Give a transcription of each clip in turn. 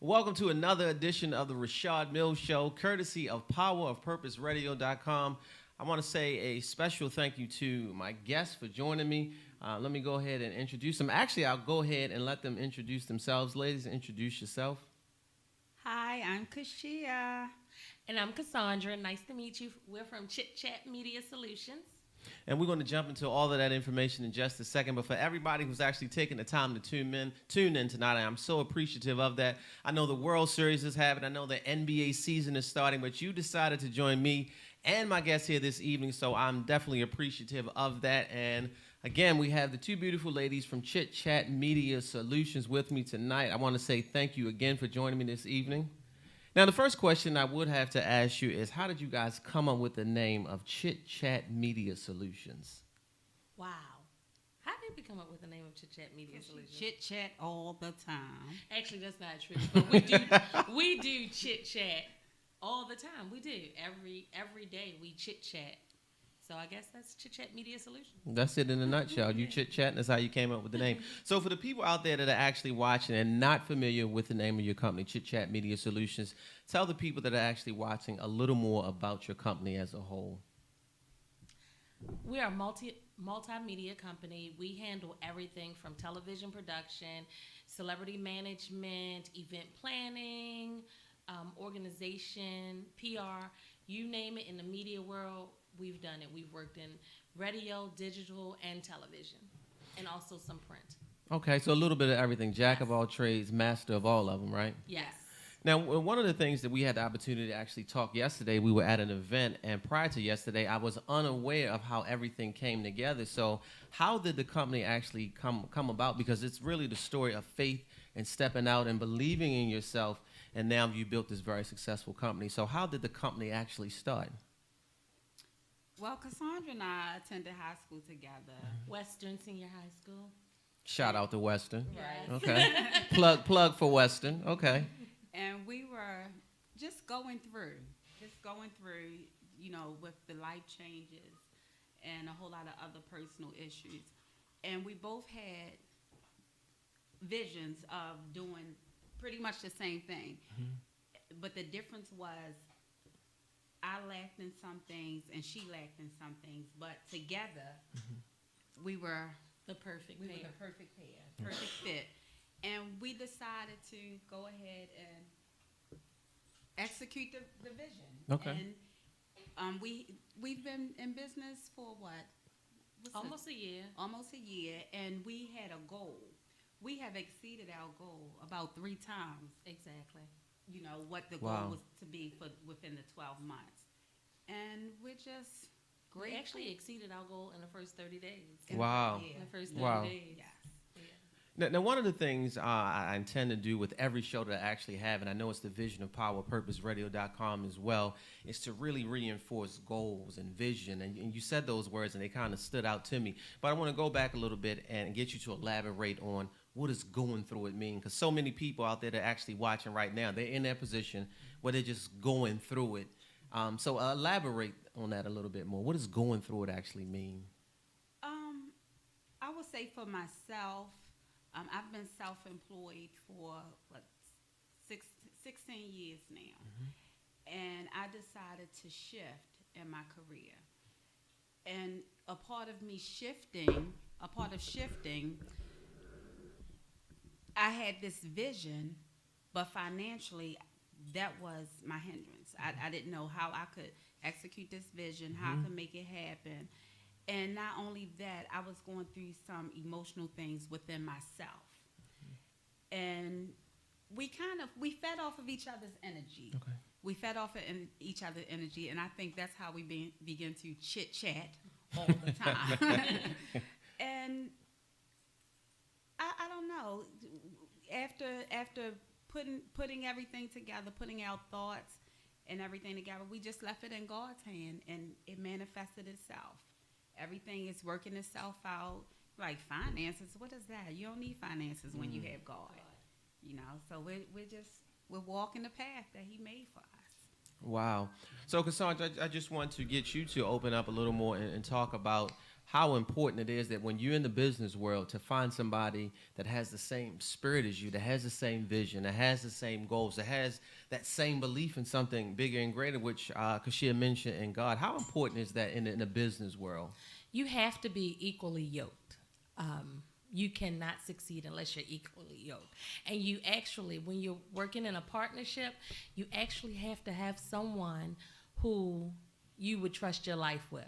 Welcome to another edition of the Rashad Mills Show, courtesy of PowerOfPurposeRadio.com. I want to say a special thank you to my guests for joining me. Let me go ahead and introduce them. Actually, I'll go ahead and let them introduce themselves. Ladies, introduce yourself. Hi, I'm CUSHEER. And I'm Cassandra. Nice to meet you. We're from Chitchat Media Solutions. And we're going to jump into all of that information in just a second. But for everybody who's actually taking the time to tune in tonight, I'm so appreciative of that. I know the World Series is happening. I know the NBA season is starting. But you decided to join me and my guests here this evening. So I'm definitely appreciative of that. And again, we have the two beautiful ladies from Chitchat Media Solutions with me tonight. I want to say thank you again for joining me this evening. Now, the first question I would have to ask you is, how did you guys come up with the name of Chitchat Media Solutions? Wow. How did we come up with the name of Chitchat Media Solutions? Chit-chat all the time. Actually, that's not true. But we do chit-chat all the time. We do. Every day we chit-chat. So I guess that's Chitchat Media Solutions. That's it in a nutshell. You chit-chat, and that's how you came up with the name. So for the people out there that are actually watching and not familiar with the name of your company, Chitchat Media Solutions, tell the people that are actually watching a little more about your company as a whole. We are a multimedia company. We handle everything from television production, celebrity management, event planning, organization, PR, you name it in the media world. We've done it. We've worked in radio, digital, and television, and also some print. Okay, so a little bit of everything. Jack of all trades, master of all of them, right? Yes. Now, one of the things that we had the opportunity to actually talk yesterday, we were at an event, and prior to yesterday, I was unaware of how everything came together. So how did the company actually come about? Because it's really the story of faith and stepping out and believing in yourself, and now you built this very successful company. So how did the company actually start? Well, Cassandra and I attended high school together. Western Senior High School. Shout out to Western. Right. Okay. plug for Western. Okay. And we were just going through, with the life changes and a whole lot of other personal issues. And we both had visions of doing pretty much the same thing. Mm-hmm. But the difference was I lacked in some things and she lacked in some things. But together, we were the perfect pair. We were the perfect pair, perfect fit. And we decided to go ahead and execute the vision. Okay. And we've been in business for what? Almost a year. Almost a year, and we had a goal. We have exceeded our goal about 3 times. Exactly. You know, what the goal was to be for within the 12 months. And we're just great. We actually exceeded our goal in the first 30 days. Wow. In the first 30 days. Yes. Now, one of the things I intend to do with every show that I actually have, and I know it's the vision of PowerPurposeRadio.com as well, is to really reinforce goals and vision. And you said those words, and they kind of stood out to me. But I want to go back a little bit and get you to elaborate on what does going through it mean? Because so many people out there that are actually watching right now, they're in that position where they're just going through it. So elaborate on that a little bit more. What does going through it actually mean? I would say for myself, I've been self-employed for 16 years now. Mm-hmm. And I decided to shift in my career. And a part of shifting, I had this vision, but financially, that was my hindrance. I didn't know how I could execute this vision, how I could make it happen. And not only that, I was going through some emotional things within myself. And we fed off of each other's energy. Okay. We fed off of each other's energy, and I think that's how we begin to chit-chat all the time. And I don't know, after putting everything together, putting our thoughts and everything together, we just left it in God's hand, and it manifested itself. Everything is working itself out. Like finances, what is that? You don't need finances when you have God. You know, so we're walking the path that He made for us. Wow. So Cassandra, I just want to get you to open up a little more and talk about how important it is that when you're in the business world to find somebody that has the same spirit as you, that has the same vision, that has the same goals, that has that same belief in something bigger and greater, which CUSHEER mentioned in God. How important is that in the business world? You have to be equally yoked. You cannot succeed unless you're equally yoked. And you actually, when you're working in a partnership, you actually have to have someone who you would trust your life with.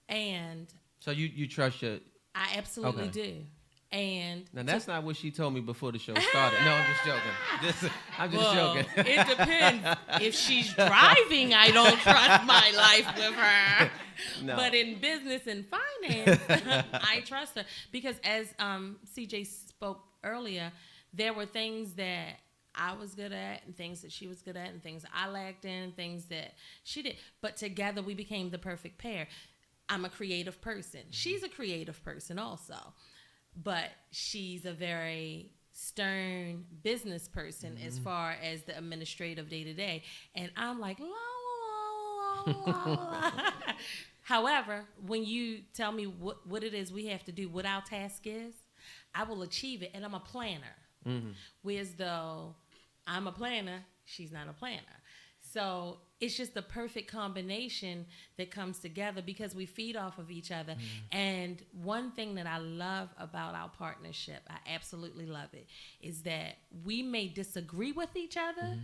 And so you trust your... I absolutely do. And now that's not what she told me before the show started. No, I'm just joking. I'm just joking. It depends. If she's driving, I don't trust my life with her. No. But in business and finance, I trust her. Because as CJ spoke earlier, there were things that I was good at and things that she was good at and things I lacked in, things that she did. But together we became the perfect pair. I'm a creative person. She's a creative person also. But she's a very stern business person as far as the administrative day-to-day. And I'm like, la, la, la, la, la. However, when you tell me what it is we have to do, what our task is, I will achieve it. And I'm a planner. Whereas though I'm a planner, she's not a planner. So it's just the perfect combination that comes together because we feed off of each other. And one thing that I love about our partnership, I absolutely love it, is that we may disagree with each other,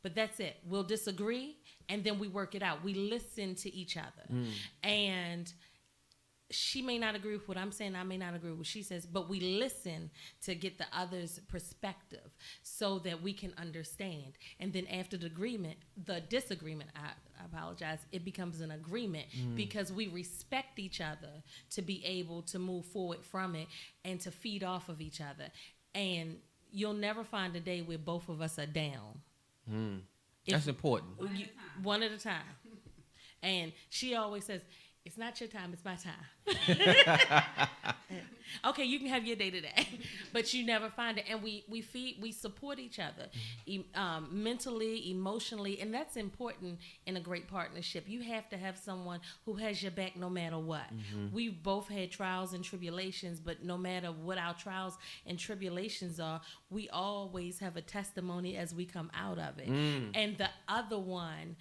but that's it. We'll disagree, and then we work it out. We listen to each other. And she may not agree with what I'm saying. I may not agree with what she says, but we listen to get the other's perspective so that we can understand. And then after the disagreement, I apologize, it becomes an agreement because we respect each other to be able to move forward from it and to feed off of each other. And you'll never find a day where both of us are down. That's important. One at a time. And she always says, it's not your time, it's my time. Okay, you can have your day today, but you never find it. And we support each other mentally, emotionally, and that's important in a great partnership. You have to have someone who has your back no matter what. We've both had trials and tribulations, but no matter what our trials and tribulations are, we always have a testimony as we come out of it. And the other one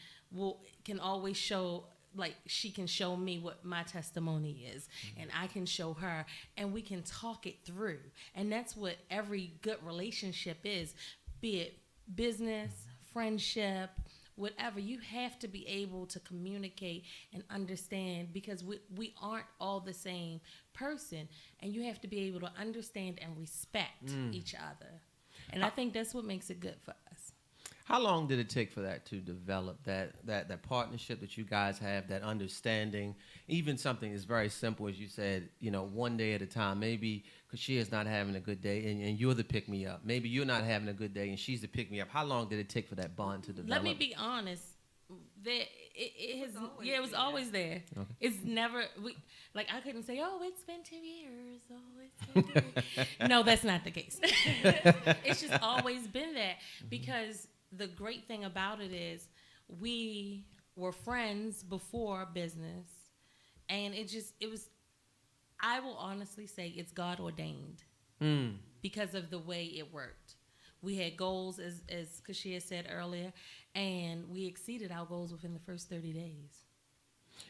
can always show, like she can show me what my testimony is and I can show her and we can talk it through. And that's what every good relationship is, be it business, friendship, whatever. You have to be able to communicate and understand because we aren't all the same person, and you have to be able to understand and respect each other. And I think that's what makes it good for us. How long did it take for that to develop, that partnership that you guys have, that understanding? Even something as very simple as you said, one day at a time. Maybe CUSHEER's not having a good day and you're the pick-me-up. Maybe you're not having a good day and she's the pick-me-up. How long did it take for that bond to develop? Let me be honest. It was always there. Okay. It's never, I couldn't say, oh, it's been 2 years. Oh, it's been 2 years. No, that's not the case. It's just always been that because the great thing about it is we were friends before business, and I will honestly say it's God ordained because of the way it worked. We had goals, as CUSHEER said earlier, and we exceeded our goals within the first 30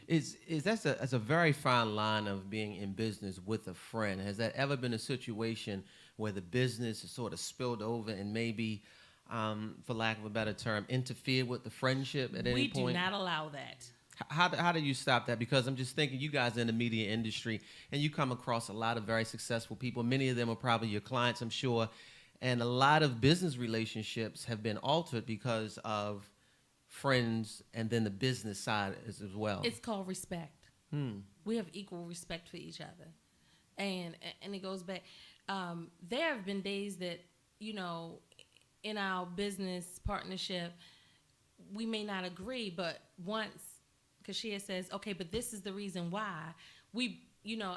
days. That's a very fine line of being in business with a friend. Has that ever been a situation where the business is sort of spilled over and maybe, for lack of a better term, interfered with the friendship at any point? We do not allow that. How do you stop that? Because I'm just thinking, you guys are in the media industry, and you come across a lot of very successful people. Many of them are probably your clients, I'm sure. And a lot of business relationships have been altered because of friends and then the business side as well. It's called respect. We have equal respect for each other. And it goes back. There have been days that, in our business partnership, we may not agree, but once CUSHEER says, okay, but this is the reason why,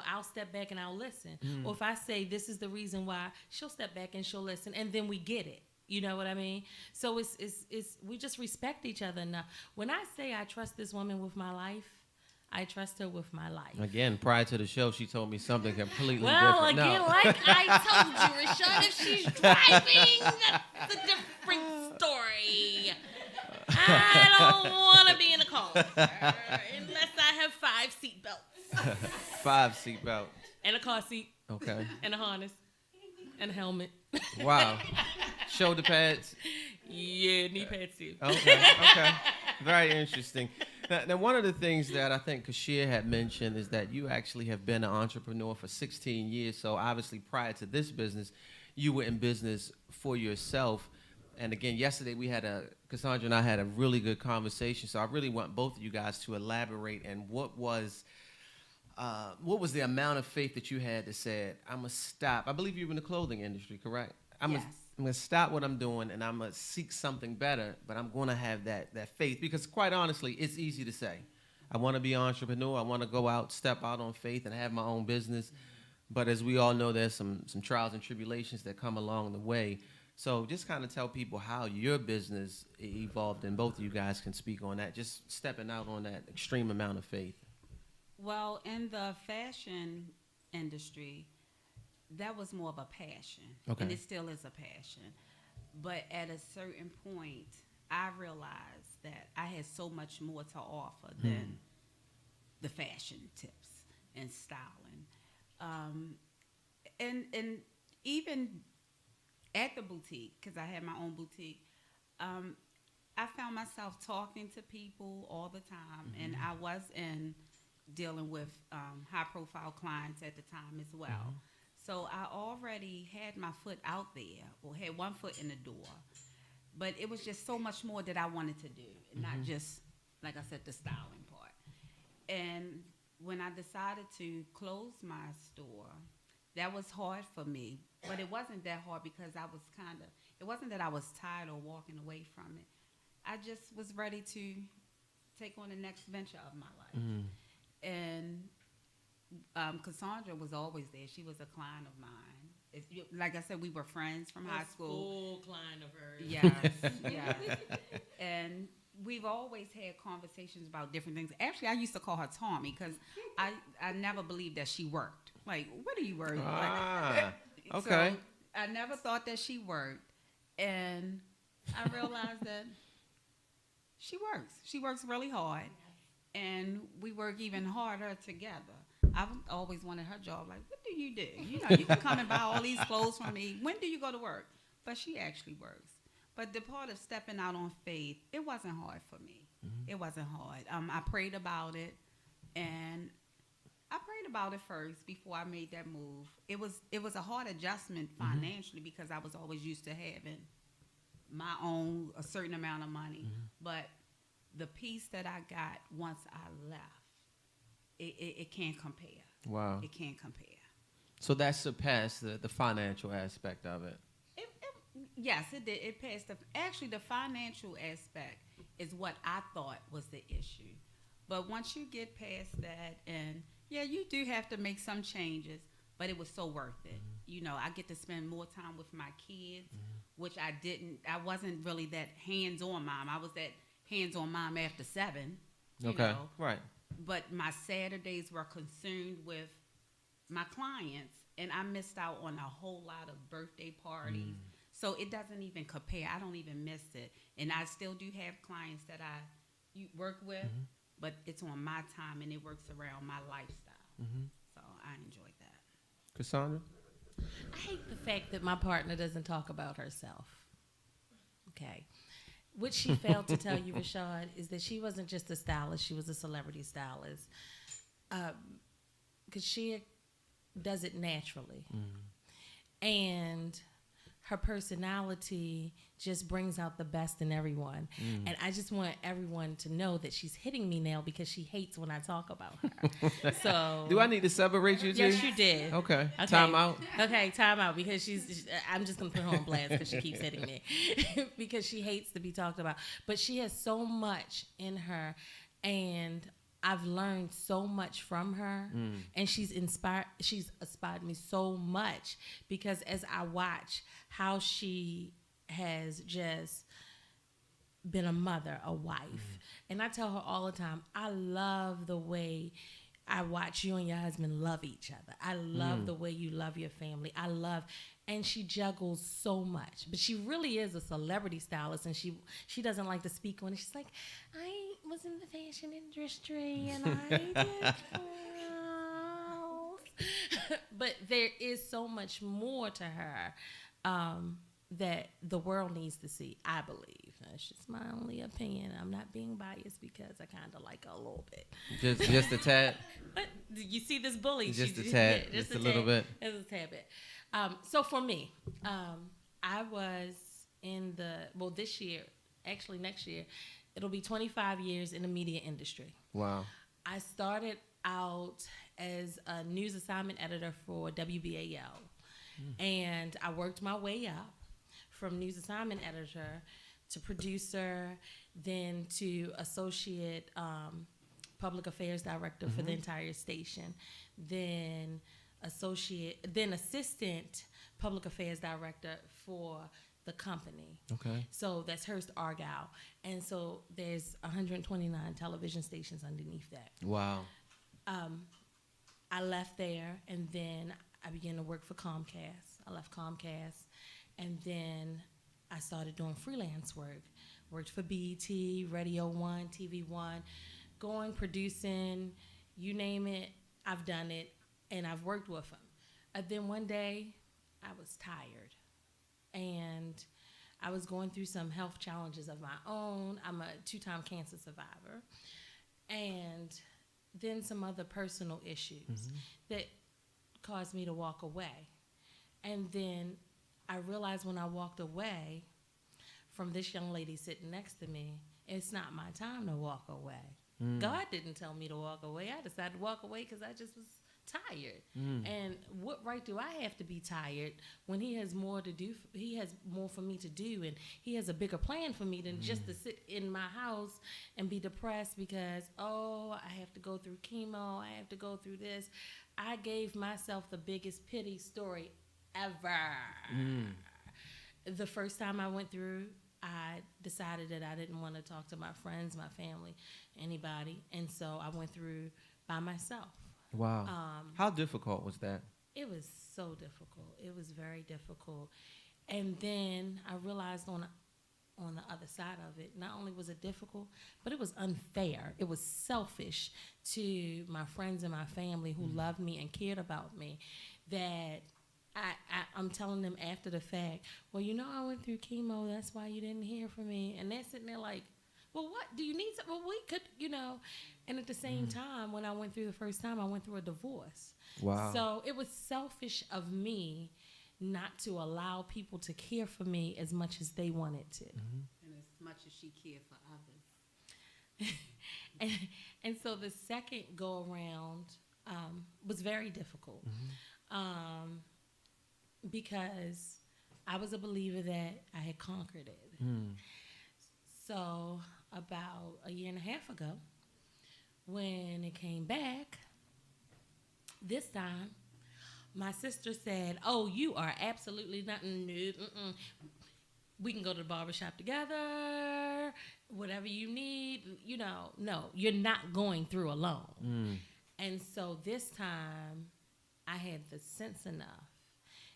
I'll step back and I'll listen. Or if I say this is the reason why, she'll step back and she'll listen, and then we get it. You know what I mean? So it's we just respect each other enough. When I say I trust this woman with my life, I trust her with my life. Again, prior to the show, she told me something completely Well, different. again, like I told you, Rashad, if she's driving, that's a different story. I don't want to be in a car unless I have 5 seatbelts. 5 seatbelts. And a car seat. Okay. And a harness. And a helmet. Wow. Shoulder pads. Yeah, knee pads too. Okay. Very interesting. Now, one of the things that I think CUSHEER had mentioned is that you actually have been an entrepreneur for 16 years. So obviously prior to this business, you were in business for yourself. And again, yesterday Cassandra and I had a really good conversation. So I really want both of you guys to elaborate and what was the amount of faith that you had that said, I'm going to stop. I believe you were in the clothing industry, correct? Yes. I'm going to stop what I'm doing and I'm going to seek something better, but I'm going to have that faith because quite honestly, it's easy to say. I want to be an entrepreneur. I want to go out, step out on faith and have my own business. But as we all know, there's some trials and tribulations that come along the way. So just kind of tell people how your business evolved, and both of you guys can speak on that, just stepping out on that extreme amount of faith. Well, in the fashion industry, that was more of a passion. Okay. And it still is a passion. But at a certain point, I realized that I had so much more to offer than the fashion tips and styling. And even at the boutique, because I had my own boutique, I found myself talking to people all the time, and I was dealing with high-profile clients at the time as well. So I already had my foot out there, or had one foot in the door, but it was just so much more that I wanted to do, and not just, like I said, the styling part. And when I decided to close my store, that was hard for me, but it wasn't that hard because I was it wasn't that I was tired or walking away from it. I just was ready to take on the next venture of my life. And Cassandra was always there. She was a client of mine. Like I said, we were friends from high school. Full client of hers. Yes. And we've always had conversations about different things. Actually, I used to call her Tommy because I never believed that she worked. Like, what do you work? Okay. So I never thought that she worked. And I realized that she works. She works really hard. And we work even harder together. I've always wanted her job. Like, what do you do? You know, you can come and buy all these clothes from me. When do you go to work? But she actually works. But the part of stepping out on faith, it wasn't hard for me. It wasn't hard. I prayed about it, and I prayed about it first before I made that move. It was a hard adjustment financially because I was always used to having my own a certain amount of money, but the peace that I got once I left, it can't compare. Wow. It can't compare. So that surpassed the financial aspect of it. Yes, it did. It passed. Actually, the financial aspect is what I thought was the issue. But once you get past that, and yeah, you do have to make some changes, but it was so worth it. You know, I get to spend more time with my kids, which I didn't. I wasn't really that hands-on mom. I was that hands-on mom after 7. You know? Right. But my Saturdays were consumed with my clients, and I missed out on a whole lot of birthday parties. So it doesn't even compare. I don't even miss it. And I still do have clients that I work with, but it's on my time, and it works around my lifestyle. So I enjoyed that. Cassandra? I hate the fact that my partner doesn't talk about herself. Okay. What she failed to tell you, Rashad, is that she wasn't just a stylist. She was a celebrity stylist. Because she does it naturally. And her personality just brings out the best in everyone. And I just want everyone to know that she's hitting me now because she hates when I talk about her. So Do I need to separate you two? Yes, you did. Okay. Time out. Okay, time out because I'm just going to put her on blast because she keeps hitting me because she hates to be talked about. But she has so much in her, and I've learned so much from her, and she's inspired me so much because as I watch how she has just been a mother, a wife. And I tell her all the time, I love the way I watch you and your husband love each other. I love the way you love your family. And she juggles so much. But she really is a celebrity stylist, and she doesn't like to speak on it. She's like, I was in the fashion industry, and I did clothes. But there is so much more to her that the world needs to see, I believe. That's just my only opinion. I'm not being biased because I kind of like her a little bit. Just a tad? But you see this bully? Just a tad, Yeah, just a little bit. Just a tad bit. So for me, I was in this year, actually next year, it'll be 25 years in the media industry. Wow. I started out as a news assignment editor for WBAL. And I worked my way up from news assignment editor to producer, then to associate public affairs director for the entire station, then assistant public affairs director for the company. Okay. So that's Hearst Argyle. And so there's 129 television stations underneath that. Wow. I left there, and then I began to work for Comcast. I left Comcast, and then I started doing freelance work. Worked for BET, Radio 1, TV 1, producing, you name it, I've done it, and I've worked with them. And then one day, I was tired, and I was going through some health challenges of my own. I'm a 2-time cancer survivor, and then some other personal issues that caused me to walk away. And then I realized when I walked away from this young lady sitting next to me, it's not my time to walk away. God didn't tell me to walk away. I decided to walk away because I just was tired. And what right do I have to be tired when he has more to do? He has more for me to do, and he has a bigger plan for me than just to sit in my house and be depressed because, I have to go through chemo, I have to go through this. I gave myself the biggest pity story ever. The first time I went through, I decided that I didn't want to talk to my friends, my family, anybody. And so I went through by myself. Wow. How difficult was that? It was so difficult. It was very difficult. And then I realized on the other side of it, not only was it difficult, but it was unfair. It was selfish to my friends and my family who loved me and cared about me, that I'm telling them after the fact, well, I went through chemo, that's why you didn't hear from me. And they're sitting there like, well, what? Do you need something? Well, we could, And at the same time, when I went through the first time, I went through a divorce. Wow. So it was selfish of me not to allow people to care for me as much as they wanted to. And as much as she cared for others. and so the second go around was very difficult. Because I was a believer that I had conquered it. So about a year and a half ago, when it came back, this time, my sister said, you are absolutely nothing new. We can go to the barbershop together, whatever you need. No, you're not going through alone. And so this time, I had the sense enough.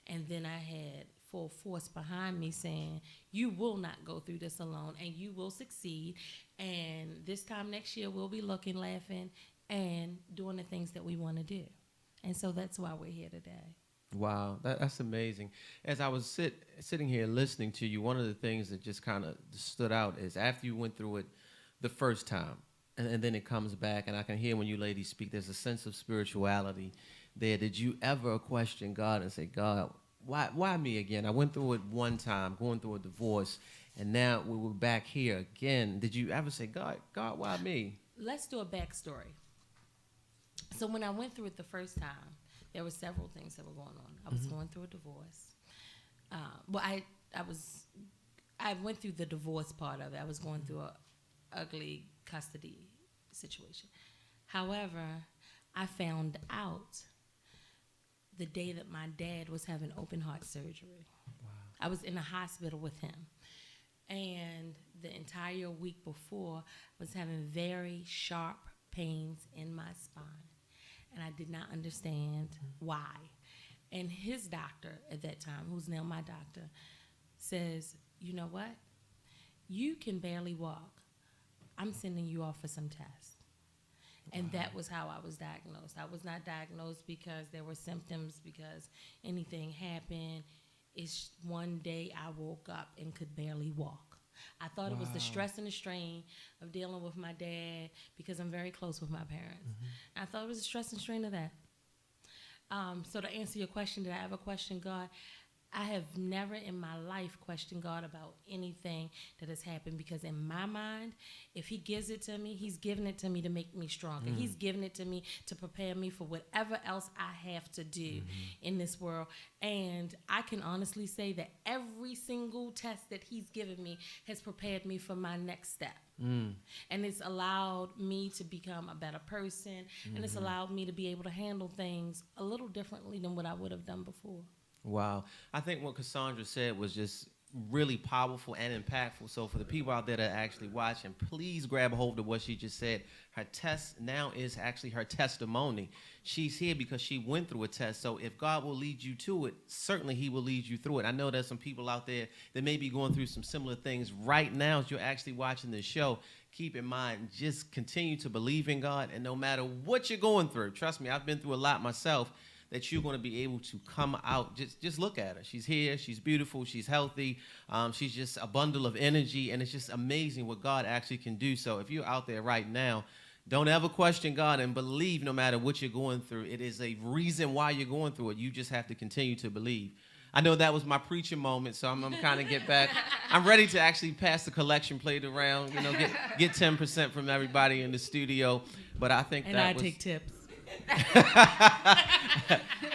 And then I had full force behind me saying, you will not go through this alone, and you will succeed. And this time next year, we'll be looking, laughing, and doing the things that we want to do. And so that's why we're here today. Wow, that's amazing. As I was sitting here listening to you, one of the things that just kind of stood out is after you went through it the first time, and then it comes back, and I can hear when you ladies speak, there's a sense of spirituality there. Did you ever question God and say, God, why me again? I went through it one time, going through a divorce, and now we're back here again. Did you ever say, God, why me? Let's do a backstory. So when I went through it the first time, there were several things that were going on. I was going through a divorce. I went through the divorce part of it. I was going through an ugly custody situation. However, I found out the day that my dad was having open heart surgery. Wow. I was in the hospital with him. And the entire week before, I was having very sharp pains in my spine. And I did not understand why. And his doctor at that time, who's now my doctor, says, you know what? You can barely walk. I'm sending you off for some tests. And that was how I was diagnosed. I was not diagnosed because there were symptoms, because anything happened. It's one day I woke up and could barely walk. I thought it was the stress and the strain of dealing with my dad, because I'm very close with my parents. I thought it was the stress and strain of that. So to answer your question, did I ever question God? I have never in my life questioned God about anything that has happened, because in my mind, if he gives it to me, he's giving it to me to make me stronger. He's giving it to me to prepare me for whatever else I have to do in this world. And I can honestly say that every single test that he's given me has prepared me for my next step. And it's allowed me to become a better person, and it's allowed me to be able to handle things a little differently than what I would have done before. Wow. I think what Cassandra said was just really powerful and impactful. So for the people out there that are actually watching, please grab a hold of what she just said. Her test now is actually her testimony. She's here because she went through a test. So if God will lead you to it, certainly he will lead you through it. I know there's some people out there that may be going through some similar things right now as you're actually watching this show. Keep in mind, just continue to believe in God. And no matter what you're going through, trust me, I've been through a lot myself, that you're going to be able to come out. Just look at her. She's here. She's beautiful. She's healthy. She's just a bundle of energy, and it's just amazing what God actually can do. So if you're out there right now, don't ever question God, and believe no matter what you're going through. It is a reason why you're going through it. You just have to continue to believe. I know that was my preaching moment, so I'm kind of get back. I'm ready to actually pass the collection plate around, you know, get 10% from everybody in the studio. But I think and that I was... take tips.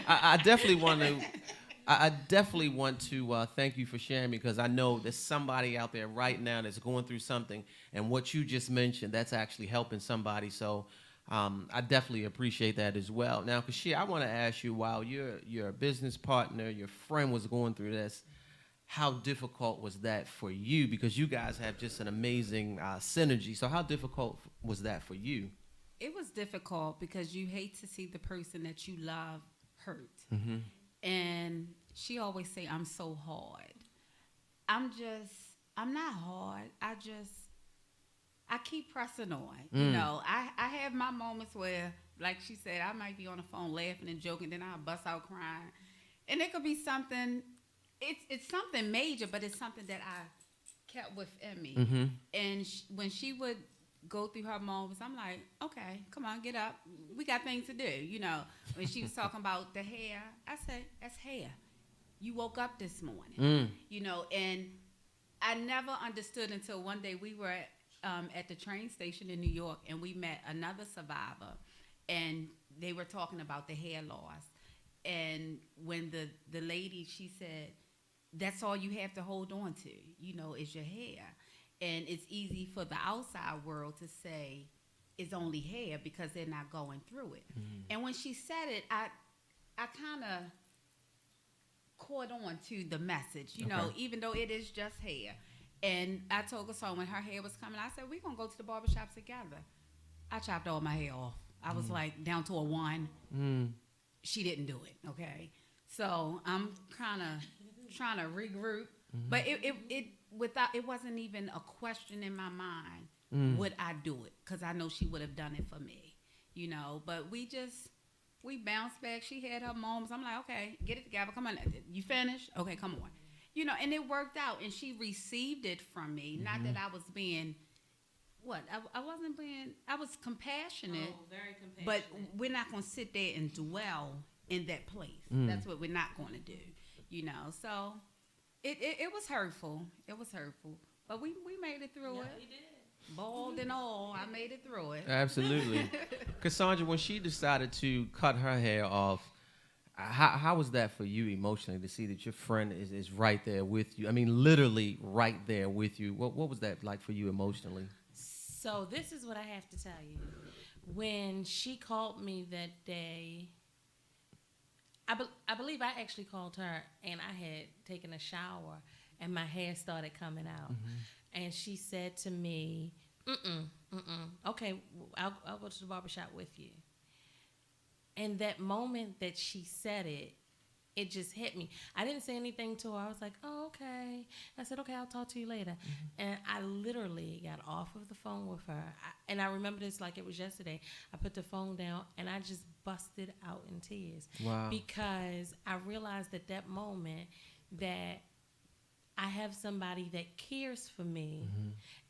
I definitely want to thank you for sharing, because I know there's somebody out there right now that's going through something, and what you just mentioned, that's actually helping somebody. So I definitely appreciate that as well. Now, CUSHEER, I want to ask you, while your business partner, your friend was going through this, how difficult was that for you? Because you guys have just an amazing synergy. So how difficult was that for you? It was difficult because you hate to see the person that you love hurt. And she always say, I'm so hard. I'm not hard. I keep pressing on. You know, I have my moments where, like she said, I might be on the phone laughing and joking, then I'll bust out crying. And it could be something, it's something major, but it's something that I kept within me. And when she would go through her moments, I'm like, okay, come on, get up. We got things to do. You know, when she was talking about the hair, I said, that's hair. You woke up this morning. You know, and I never understood until one day we were at the train station in New York, and we met another survivor, and they were talking about the hair loss. And when the lady, she said, that's all you have to hold on to, you know, is your hair. And it's easy for the outside world to say it's only hair because they're not going through it. And when she said it, I kind of caught on to the message, you know, even though it is just hair. And I told her, so when her hair was coming, I said, we're going to go to the barbershop together. I chopped all my hair off. I was like down to a 1. She didn't do it, okay? So I'm kind of trying to regroup. But it wasn't even a question in my mind, would I do it? Because I know she would have done it for me, you know. But we bounced back. She had her moments. I'm like, okay, get it together. Come on. You finished? Okay, come on. You know, and it worked out. And she received it from me. Not that I was being, I was compassionate. Oh, very compassionate. But we're not going to sit there and dwell in that place. That's what we're not going to do, you know. So it was hurtful. It was hurtful. But we made it through it. We did. Bald and all, I made it through it. Absolutely. Cassandra, when she decided to cut her hair off, how was that for you emotionally, to see that your friend is right there with you? I mean, literally right there with you. What was that like for you emotionally? So this is what I have to tell you. When she called me that day, I believe I actually called her, and I had taken a shower, and my hair started coming out. And she said to me, okay, I'll go to the barbershop with you. And that moment that she said it, it just hit me. I didn't say anything to her. I was like, oh, okay. I said, okay, I'll talk to you later. And I literally got off of the phone with her. And I remember this like it was yesterday. I put the phone down, and I just busted out in tears. Wow. Because I realized at that moment that I have somebody that cares for me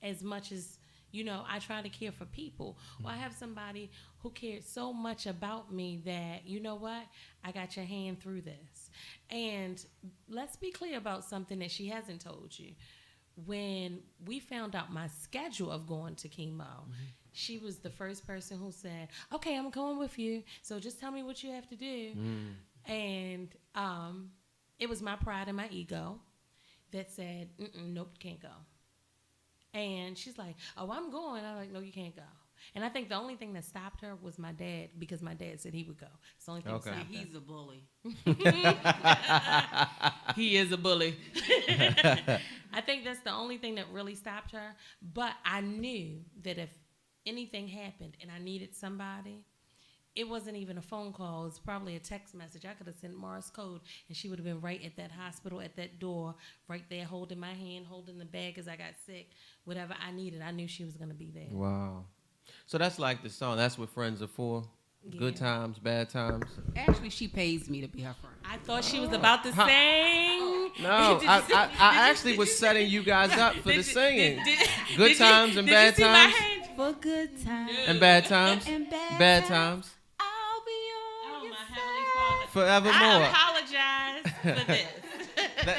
as much as, you know, I try to care for people. Well, I have somebody who cared so much about me that, you know what, I got your hand through this. And let's be clear about something that she hasn't told you. When we found out my schedule of going to chemo, she was the first person who said, okay, I'm going with you, so just tell me what you have to do. And it was my pride and my ego that said, nope, can't go. And she's like, oh, I'm going. I'm like, no, you can't go. And I think the only thing that stopped her was my dad, because my dad said he would go. It's the only thing that stopped her. He's a bully. He is a bully. I think that's the only thing that really stopped her. But I knew that if anything happened and I needed somebody, it wasn't even a phone call. It was probably a text message. I could have sent Morse code, and she would have been right at that hospital, at that door, right there, holding my hand, holding the bag as I got sick. Whatever I needed, I knew she was going to be there. Wow. So that's like the song. That's what friends are for. Good times, bad times. Actually, she pays me to be her friend. I thought she was about to sing. No, I actually was setting you guys up for the singing. Good times and bad times. For good times. And bad times. And bad times. I'll be on your my Heavenly Father. Forevermore. I apologize for this.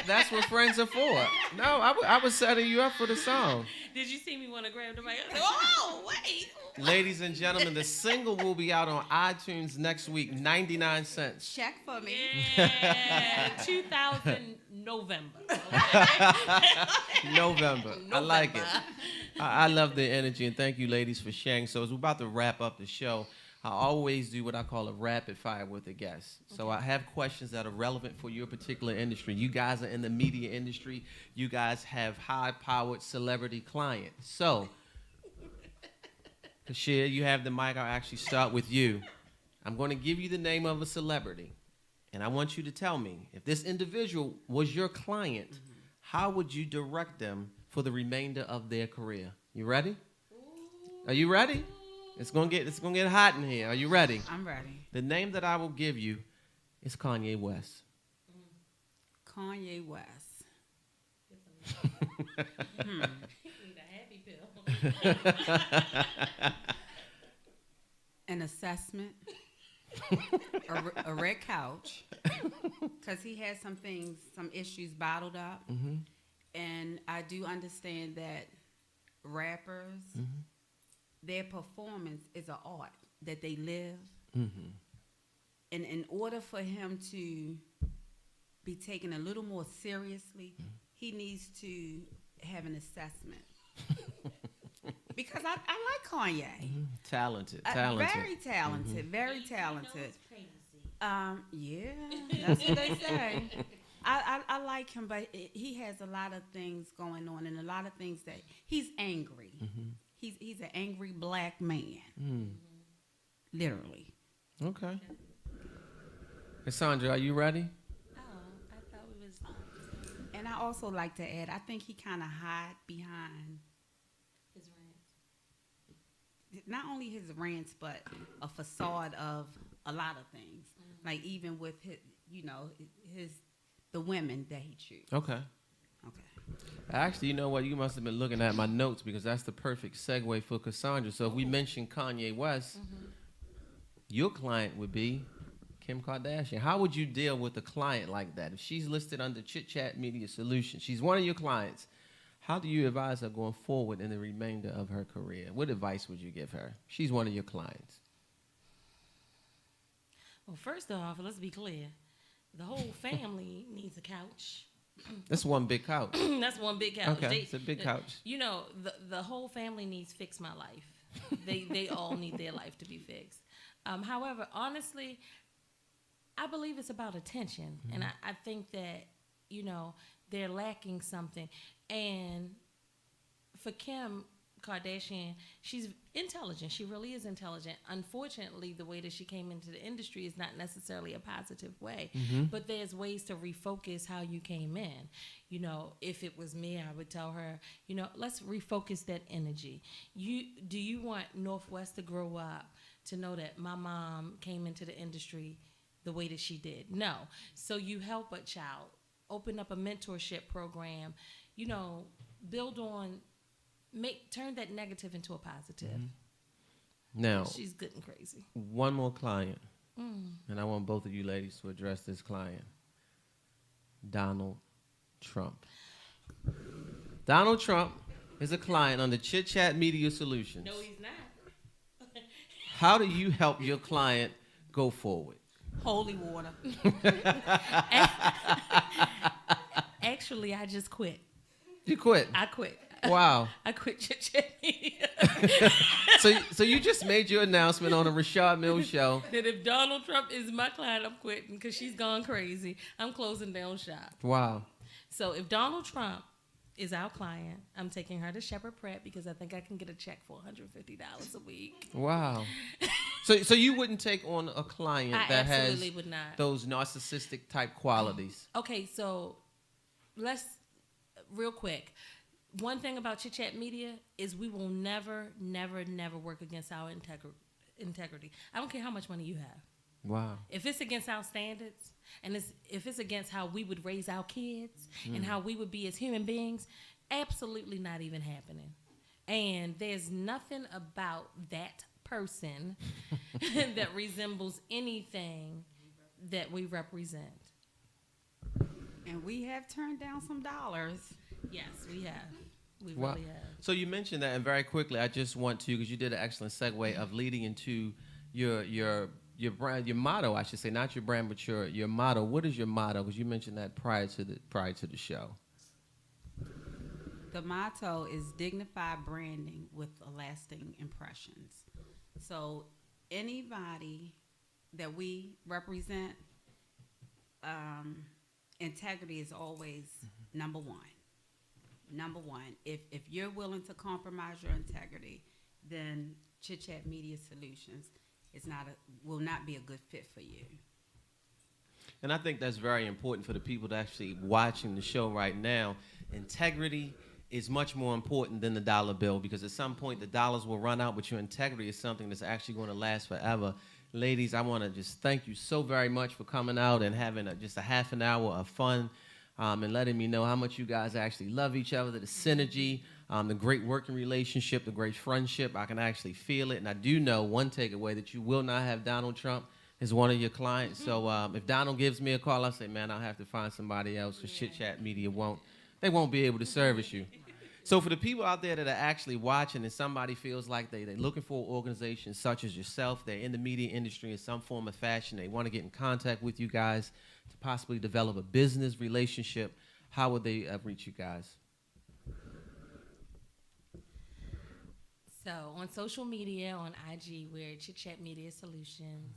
That's what friends are for. No, I was setting you up for the song. Did you see me want to grab the mic? I was like, oh, wait. Ladies and gentlemen, the single will be out on iTunes next week, 99 cents. Check for me. Yeah, 2000 November. November. I like it. I love the energy, and thank you, ladies, for sharing. So as we're about to wrap up the show, I always do what I call a rapid fire with a guest. So I have questions that are relevant for your particular industry. You guys are in the media industry. You guys have high-powered celebrity clients. So, CUSHEER, you have the mic. I'll actually start with you. I'm going to give you the name of a celebrity, and I want you to tell me, if this individual was your client, how would you direct them for the remainder of their career? You ready? Are you ready? It's gonna get hot in here. Are you ready? I'm ready. The name that I will give you is Kanye West. Kanye West. Need a happy pill. An assessment. a red couch. Because he has some issues bottled up. And I do understand that rappers, their performance is an art that they live. And in order for him to be taken a little more seriously, he needs to have an assessment. Because I like Kanye. Talented. Very talented, very talented. Yeah, that's what they say. I like him, but he has a lot of things going on, and a lot of things that he's angry. He's an angry black man, literally. Okay. Cassandra, are you ready? Oh, I thought we was. And I also like to add, I think he kind of hide behind His rant. not only his rants, but a facade of a lot of things. Like even with the women that he chooses. Okay. Actually, you know what? You must have been looking at my notes, because that's the perfect segue for Cassandra. So if we mention Kanye West, your client would be Kim Kardashian. How would you deal with a client like that? If she's listed under Chitchat Media Solutions, she's one of your clients, how do you advise her going forward in the remainder of her career? What advice would you give her? She's one of your clients. Well, first off, let's be clear. The whole family needs a couch. That's one big couch. That's one big couch. Okay, it's a big couch. You know, the whole family needs Fix My Life. They all need their life to be fixed. However, honestly, I believe it's about attention. And I think that, they're lacking something. And for Kim Kardashian, she's intelligent. She really is intelligent. Unfortunately, the way that she came into the industry is not necessarily a positive way. But there's ways to refocus how you came in. You know, if it was me, I would tell her, you know, let's refocus that energy. Do you want Northwest to grow up to know that my mom came into the industry the way that she did? No. So you help a child, open up a mentorship program, you know, build on, turn that negative into a positive. Now, She's good and crazy. one more client, and I want both of you ladies to address this client, Donald Trump. Donald Trump is a client on the Chitchat Media Solutions. No, he's not. How do you help your client go forward? Holy water. Actually, I just quit. You quit. I quit. Wow. I quit Chitchat Media. So you just made your announcement on a Rashad Mills show. That if Donald Trump is my client, I'm quitting because she's gone crazy. I'm closing down shop. Wow. So if Donald Trump is our client, I'm taking her to Shepherd Pratt because I think I can get a check for $150 a week. Wow. So you wouldn't take on a client that absolutely has would not. those narcissistic type qualities? Okay, so let's, real quick. One thing about Chitchat Media is we will never, never, never work against our integrity. I don't care how much money you have. Wow. If it's against our standards, and if it's against how we would raise our kids and how we would be as human beings, absolutely not even happening. And there's nothing about that person that resembles anything that we represent. And we have turned down some dollars. Yes, we have. We Wow. really have. So you mentioned that, and very quickly, I just want to, because you did an excellent segue of leading into your brand, your motto, I should say, not your brand, but your motto. What is your motto? Because you mentioned that prior to the show. The motto is dignified branding with lasting impressions. So anybody that we represent, integrity is always number one. Number one. If you're willing to compromise your integrity, then Chitchat Media Solutions will not be a good fit for you. And I think that's very important for the people that actually watching the show right now. Integrity is much more important than the dollar bill, because at some point the dollars will run out, but your integrity is something that's actually going to last forever. Ladies, I want to just thank you so very much for coming out and having just a half an hour of fun, and letting me know how much you guys actually love each other, the synergy, the great working relationship, the great friendship. I can actually feel it. And I do know one takeaway, that you will not have Donald Trump as one of your clients. So if Donald gives me a call, I'll say, man, I'll have to find somebody else, because Chitchat Media won't be able to service you. So for the people out there that are actually watching and somebody feels like they're looking for an organization such as yourself, they're in the media industry in some form of fashion, they want to get in contact with you guys to possibly develop a business relationship, how would they reach you guys? So on social media, on IG, we're Chitchat Media Solutions.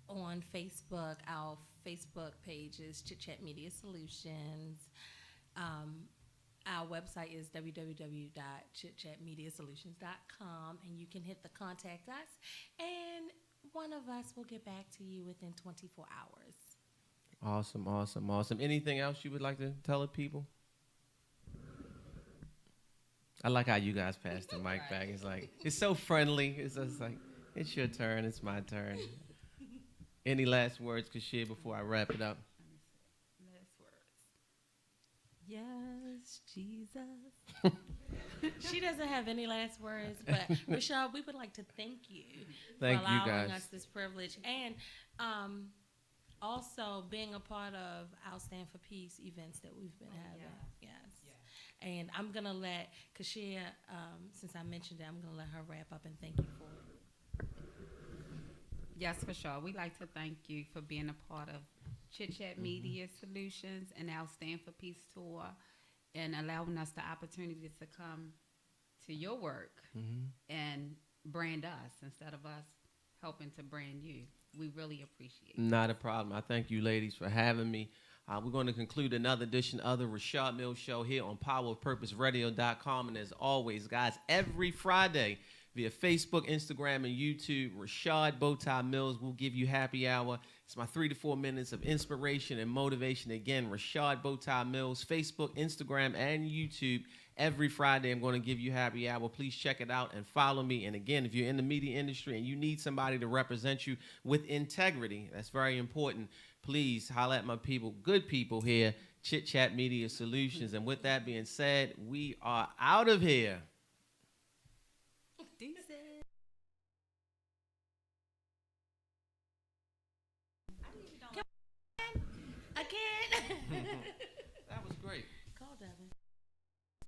On Facebook, our Facebook page is Chitchat Media Solutions. Our website is www.chitchatmediasolutions.com, and you can hit the contact us, and one of us will get back to you within 24 hours. Awesome, awesome, awesome. Anything else you would like to tell the people? I like how you guys pass the mic back. It's like, it's so friendly. It's just like, it's your turn, it's my turn. Any last words, CUSHEER, before I wrap it up? Last words. Yes, Jesus. She doesn't have any last words, but Rashad, we would like to thank you Thank for you, allowing guys. us this privilege, and also being a part of our Stand for Peace events that we've been having. Yes. And I'm gonna let CUSHEER, since I mentioned it, I'm gonna let her wrap up and thank you for it. Yes, for sure. We'd like to thank you for being a part of Chitchat Media Solutions and our Stand for Peace tour, and allowing us the opportunity to come to your work and brand us instead of us helping to brand you. We really appreciate it. Not a problem. I thank you ladies for having me. We're going to conclude another edition of the Rashad Mills Show here on powerofpurposeradio.com. And as always, guys, every Friday via Facebook, Instagram, and YouTube, Rashad Bowtie Mills will give you happy hour. It's my 3 to 4 minutes of inspiration and motivation. Again, Rashad Bowtie Mills, Facebook, Instagram, and YouTube. Every Friday, I'm going to give you happy hour. Please check it out and follow me. And again, if you're in the media industry and you need somebody to represent you with integrity, that's very important. Please holler at my people, good people here, Chitchat Media Solutions. And with that being said, we are out of here. Again.